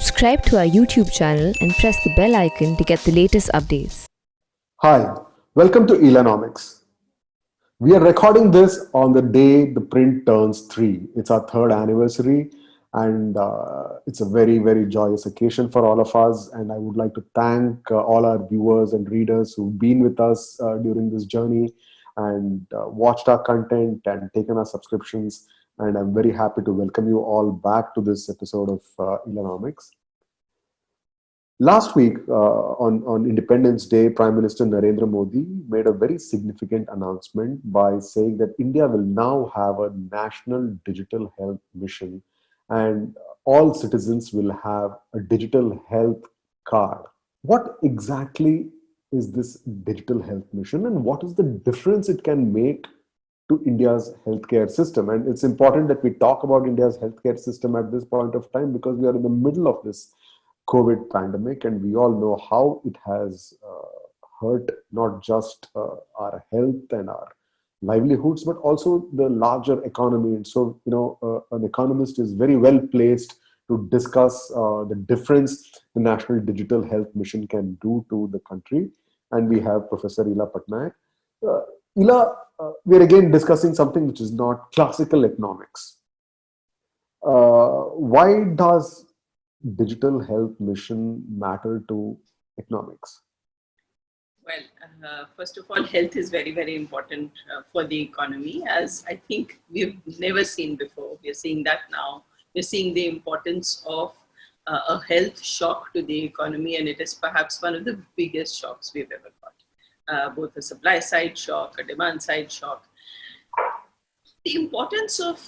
Subscribe to our YouTube channel and press the bell icon to get the latest updates. Hi, welcome to Economics. We are recording this on the day the print turns 3. It's our third anniversary, and it's a very, very joyous occasion for all of us. And I would like to thank all our viewers and readers who've been with us during this journey and watched our content and taken our subscriptions. And I'm very happy to welcome you all back to this episode of Economics. Last week, on Independence Day, Prime Minister Narendra Modi made a very significant announcement by saying that India will now have a national digital health mission and all citizens will have a digital health card. What exactly is this digital health mission and what is the difference it can make to India's healthcare system? And it's important that we talk about India's healthcare system at this point of time because we are in the middle of this COVID pandemic, and we all know how it has hurt not just our health and our livelihoods, but also the larger economy. And so, an economist is very well placed to discuss the difference the National Digital Health Mission can do to the country. And we have Professor Ila Patnaik. Ila, we're again discussing something which is not classical economics. Why does digital health mission matter to economics? Well, first of all, health is very, very important for the economy, as I think we've never seen before. We're seeing that now. We're seeing the importance of a health shock to the economy, and it is perhaps one of the biggest shocks we've ever got. Both a supply side shock, a demand side shock. The importance of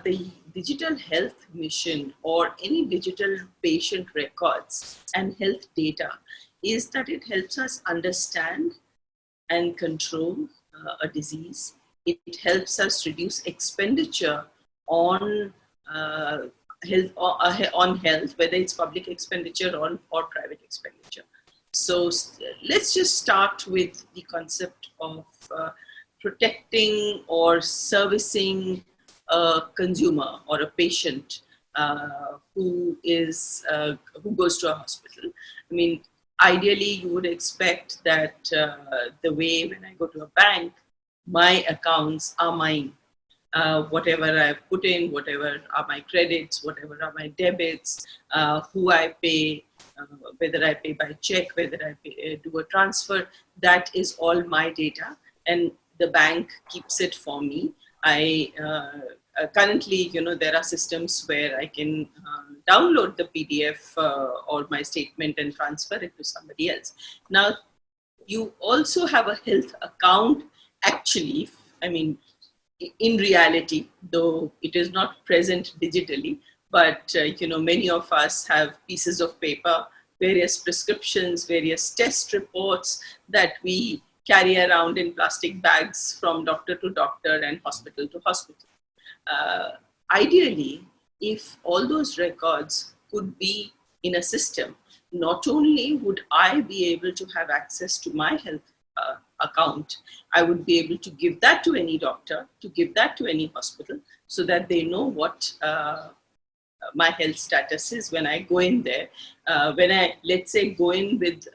the digital health mission or any digital patient records and health data is that it helps us understand and control a disease. It helps us reduce expenditure on health, whether it's public expenditure or private expenditure. So let's just start with the concept of protecting or servicing a consumer or a patient who goes to a hospital. I mean, ideally, you would expect that the way when I go to a bank, my accounts are mine. Whatever I've put in, whatever are my credits, whatever are my debits, who I pay, whether I pay by check, whether I do a transfer, that is all my data. And the bank keeps it for me. Currently, there are systems where I can download the PDF or my statement and transfer it to somebody else. Now, you also have a health account, actually, I mean, in reality, though it is not present digitally, but, many of us have pieces of paper, various prescriptions, various test reports that we carry around in plastic bags from doctor to doctor and hospital to hospital. Ideally, if all those records could be in a system, not only would I be able to have access to my health account, I would be able to give that to any doctor, to give that to any hospital, so that they know what my health status is when I go in there. When I, let's say, go in with,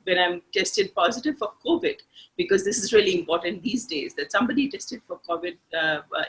when I'm tested positive for COVID, because this is really important these days, that somebody tested for COVID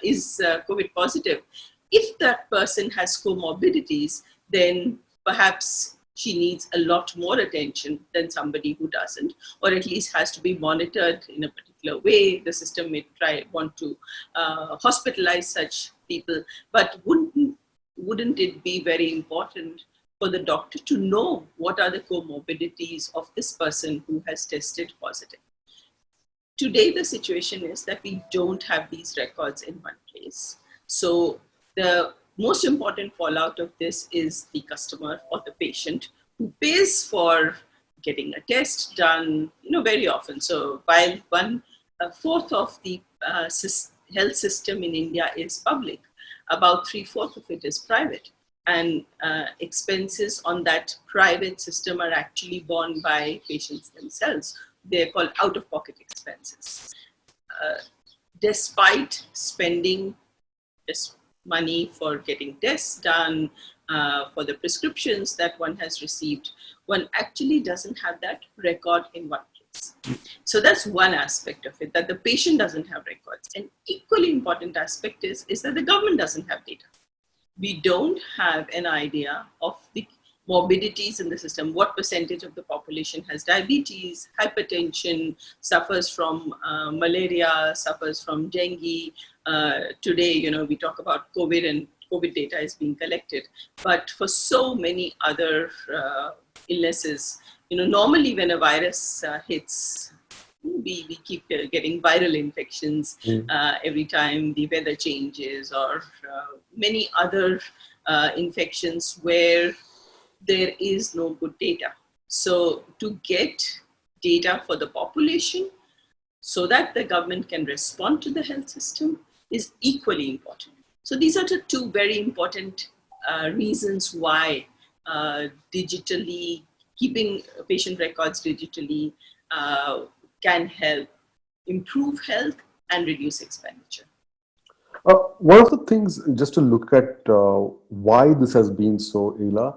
is COVID positive. If that person has comorbidities, then perhaps she needs a lot more attention than somebody who doesn't, or at least has to be monitored in a particular way. The system may want to hospitalize such people, but wouldn't it be very important for the doctor to know what are the comorbidities of this person who has tested positive? Today, the situation is that we don't have these records in one place. So the most important fallout of this is the customer or the patient who pays for getting a test done, very often. So while 1/4 of the health system in India is public, about 3/4 of it is private. And expenses on that private system are actually borne by patients themselves. They're called out-of-pocket expenses. Despite spending this money for getting tests done, for the prescriptions that one has received, one actually doesn't have that record in one place. So that's one aspect of it, that the patient doesn't have records. An equally important aspect is that the government doesn't have data. We don't have an idea of the morbidities in the system. What percentage of the population has diabetes, hypertension, suffers from malaria, suffers from dengue. Today, we talk about COVID, and COVID data is being collected. But for so many other illnesses, normally when a virus hits, we keep getting viral infections every time the weather changes, or many other infections where there is no good data. So to get data for the population so that the government can respond to the health system is equally important. So these are the two very important reasons why digitally, keeping patient records digitally can help improve health and reduce expenditure. One of the things, just to look at why this has been so, Ela,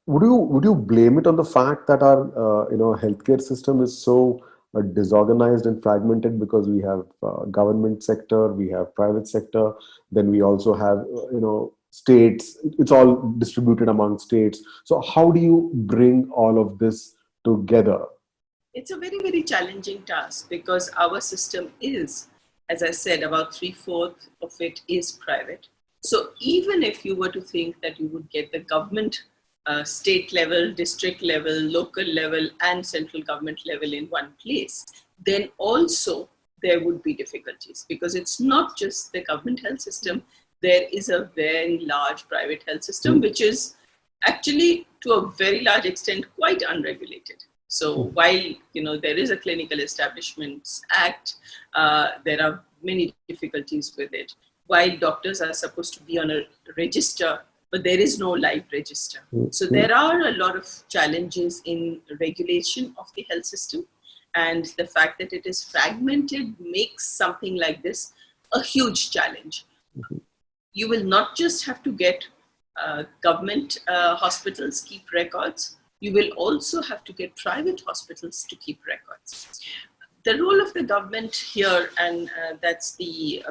would you blame it on the fact that our healthcare system is so disorganized and fragmented, because we have government sector, we have private sector, then we also have states. It's all distributed among states. So how do you bring all of this together? It's a very, very challenging task, because our system is, as I said, about 3/4 of it is private. So even if you were to think that you would get the government, state level, district level, local level, and central government level in one place, then also there would be difficulties, because it's not just the government health system. There is a very large private health system, which is actually to a very large extent quite unregulated. So while there is a Clinical Establishments Act, there are many difficulties with it. While doctors are supposed to be on a register, but there is no live register. So there are a lot of challenges in regulation of the health system, and the fact that it is fragmented makes something like this a huge challenge. You will not just have to get government hospitals keep records. You will also have to get private hospitals to keep records. The role of the government here, and that's the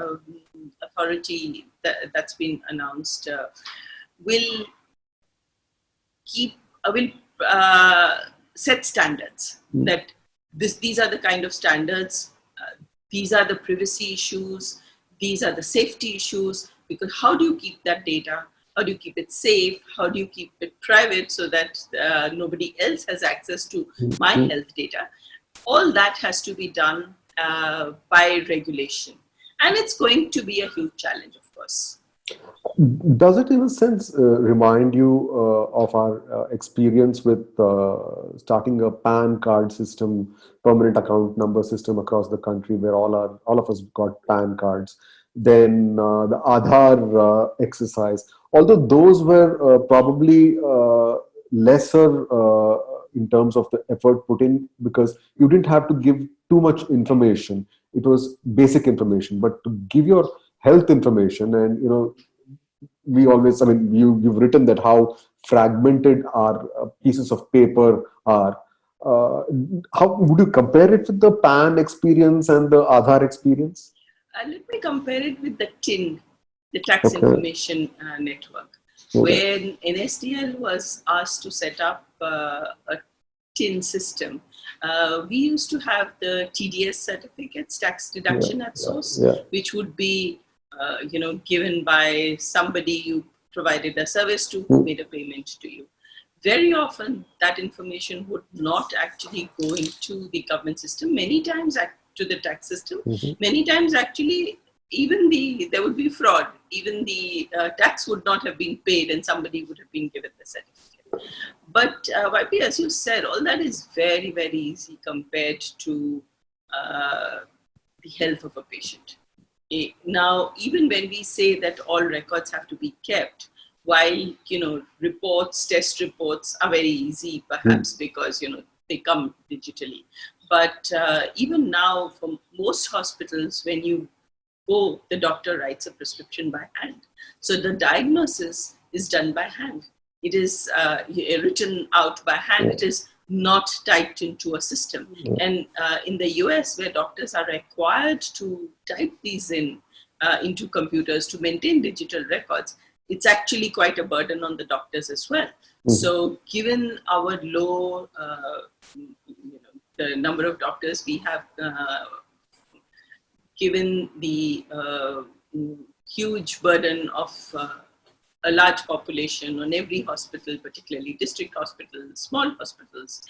authority that's been announced, will set standards. That these are the kind of standards, these are the privacy issues, these are the safety issues, because how do you keep that data? How do you keep it safe? How do you keep it private so that nobody else has access to my health data? All that has to be done by regulation. And it's going to be a huge challenge, of course. Does it in a sense remind you of our experience with starting a PAN card system, permanent account number system across the country, where all of us got PAN cards? Then the Aadhaar exercise, although those were probably lesser in terms of the effort put in, because you didn't have to give too much information. It was basic information, but to give your health information, and we always, you've written that how fragmented our pieces of paper are. How would you compare it with the PAN experience and the Aadhaar experience? Let me compare it with the TIN, the Tax Information Network, when NSDL was asked to set up a TIN system. We used to have the TDS certificates, tax deduction at source, which would be given by somebody you provided a service to, who made a payment to you. Very often that information would not actually go into the government system, many times to the tax system. Many times actually even there would be fraud. Even the tax would not have been paid and somebody would have been given the certificate. But YP, as you said, all that is very, very easy compared to the health of a patient. Now, even when we say that all records have to be kept, while reports, test reports are very easy, perhaps because they come digitally. But even now, for most hospitals, when you go, the doctor writes a prescription by hand. So the diagnosis is done by hand. It is written out by hand. It is not typed into a system. And in the US, where doctors are required to type these into computers to maintain digital records, it's actually quite a burden on the doctors as well. So given our low, the number of doctors we have, given the huge burden of a large population on every hospital, particularly district hospitals, small hospitals,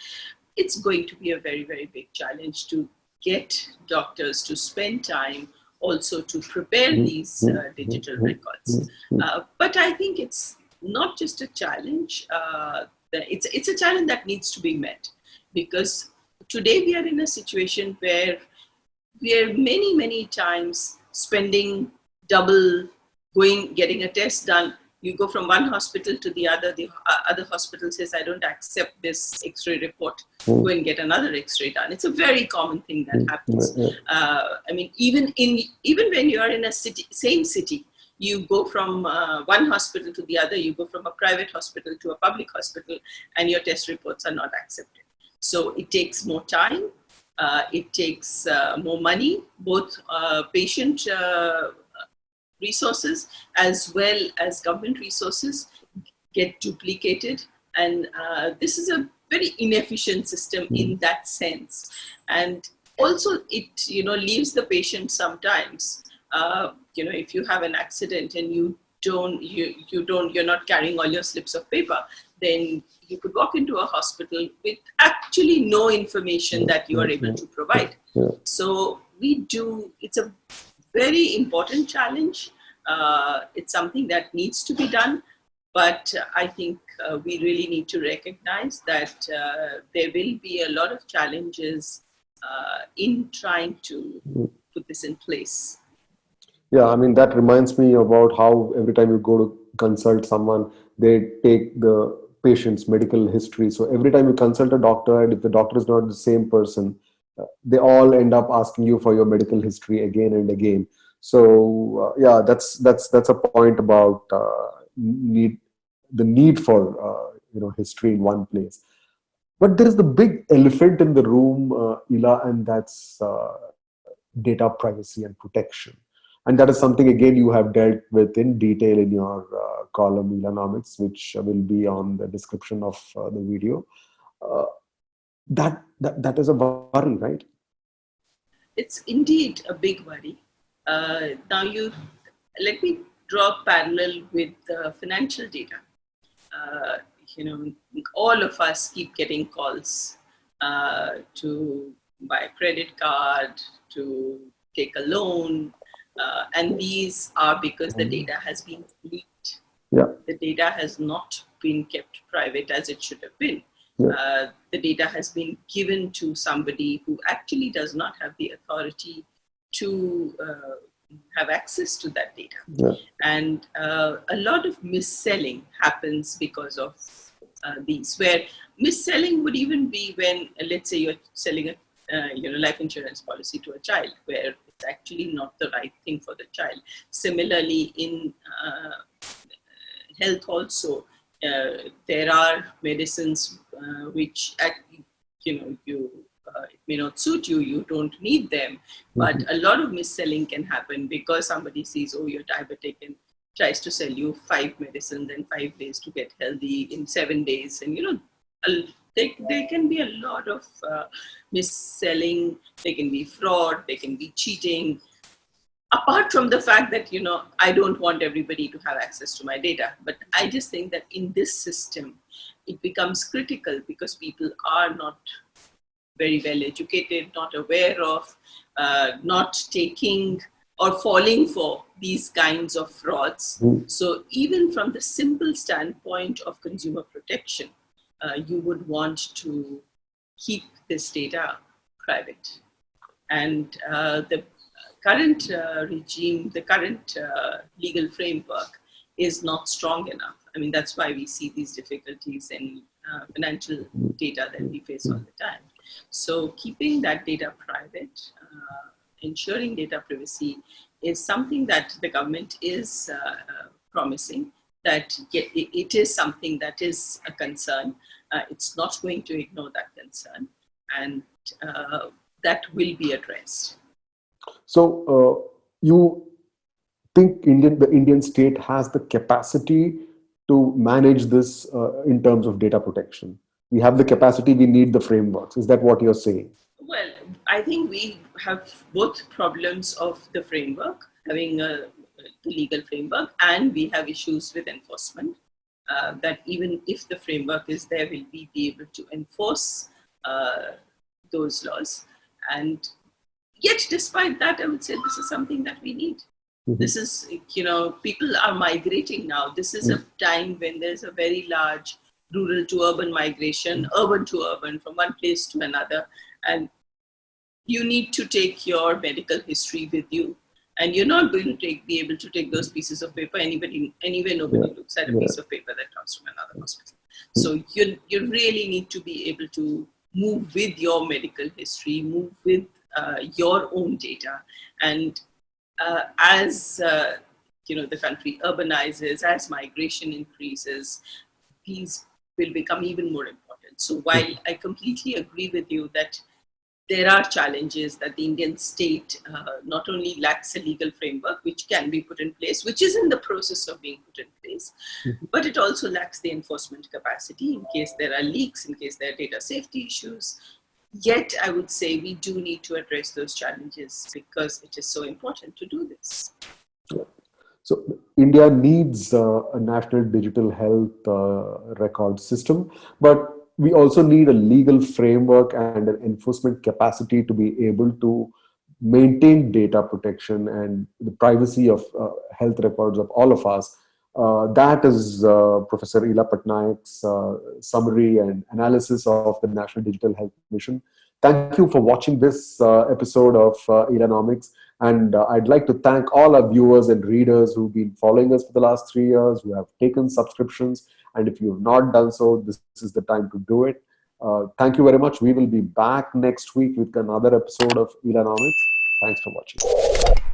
it's going to be a very, very big challenge to get doctors to spend time also to prepare these digital records. But I think it's not just a challenge, it's a challenge that needs to be met, because today we are in a situation where we are many, many times spending double, getting a test done. You go from one hospital to the other hospital says, I don't accept this X-ray report, go and get another X-ray done. It's a very common thing that happens. I mean, even when you are in a same city, you go from one hospital to the other, you go from a private hospital to a public hospital, and your test reports are not accepted. So it takes more time, it takes more money, both patient resources as well as government resources get duplicated. And this is a very inefficient system in that sense. And also it, leaves the patient sometimes, if you have an accident and you're not carrying all your slips of paper, then you could walk into a hospital with actually no information that you are able to provide. So it's a very important challenge. It's something that needs to be done, but I think we really need to recognize that there will be a lot of challenges in trying to put this in place. Yeah, I mean, that reminds me about how every time you go to consult someone, they take the patient's medical history. So every time you consult a doctor, and if the doctor is not the same person, they all end up asking you for your medical history again and again. So yeah, that's a point about the need for history in one place. But there is the big elephant in the room, Ila, and that's data privacy and protection. And that is something, again, you have dealt with in detail in your column, Ilanomics, which will be on the description of the video. That is a worry, right? It's indeed a big worry. Now, let me draw a parallel with financial data. All of us keep getting calls to buy a credit card, to take a loan, and these are because the data has been leaked. The data has not been kept private as it should have been. The data has been given to somebody who actually does not have the authority to have access to that data. And a lot of mis-selling happens because of these, where mis-selling would even be when, let's say, you're selling a life insurance policy to a child, where it's actually not the right thing for the child. Similarly, in health also, there are medicines which, it may not suit you, you don't need them, but a lot of mis-selling can happen because somebody sees, oh, you're diabetic, and tries to sell you 5 medicines and 5 days to get healthy in 7 days. And, there can be a lot of mis-selling, there can be fraud, there can be cheating. Apart from the fact that, I don't want everybody to have access to my data, but I just think that in this system, it becomes critical because people are not very well educated, not aware of, not taking or falling for these kinds of frauds. So even from the simple standpoint of consumer protection, you would want to keep this data private. And the current regime, the current legal framework is not strong enough. I mean, that's why we see these difficulties in financial data that we face all the time. So keeping that data private, ensuring data privacy is something that the government is promising. that it is something that is a concern. It's not going to ignore that concern, and that will be addressed. So you think the Indian state has the capacity to manage this in terms of data protection? We have the capacity, we need the frameworks. Is that what you're saying? Well, I think we have both problems of the framework, having the legal framework, and we have issues with enforcement. That even if the framework is there, will we be able to enforce those laws? And yet, despite that, I would say this is something that we need. Mm-hmm. This is, people are migrating now. This is a time when there's a very large rural to urban migration, urban to urban, from one place to another. And you need to take your medical history with you. And you're not going to be able to take those pieces of paper anywhere nobody looks at a piece of paper that comes from another hospital. So you really need to be able to move with your medical history, move with your own data. And as the country urbanizes, as migration increases, these will become even more important. So while I completely agree with you that there are challenges, that the Indian state not only lacks a legal framework which can be put in place, which is in the process of being put in place, but it also lacks the enforcement capacity in case there are leaks, in case there are data safety issues. Yet I would say we do need to address those challenges because it is so important to do this. So India needs a national digital health record system, but we also need a legal framework and an enforcement capacity to be able to maintain data protection and the privacy of health records of all of us. That is Professor Ila Patnaik's summary and analysis of the National Digital Health Mission. Thank you for watching this episode of Ilanomics. And I'd like to thank all our viewers and readers who've been following us for the last 3 years, who have taken subscriptions. And if you have not done so, this is the time to do it. Thank you very much. We will be back next week with another episode of Ilanomics. Thanks for watching.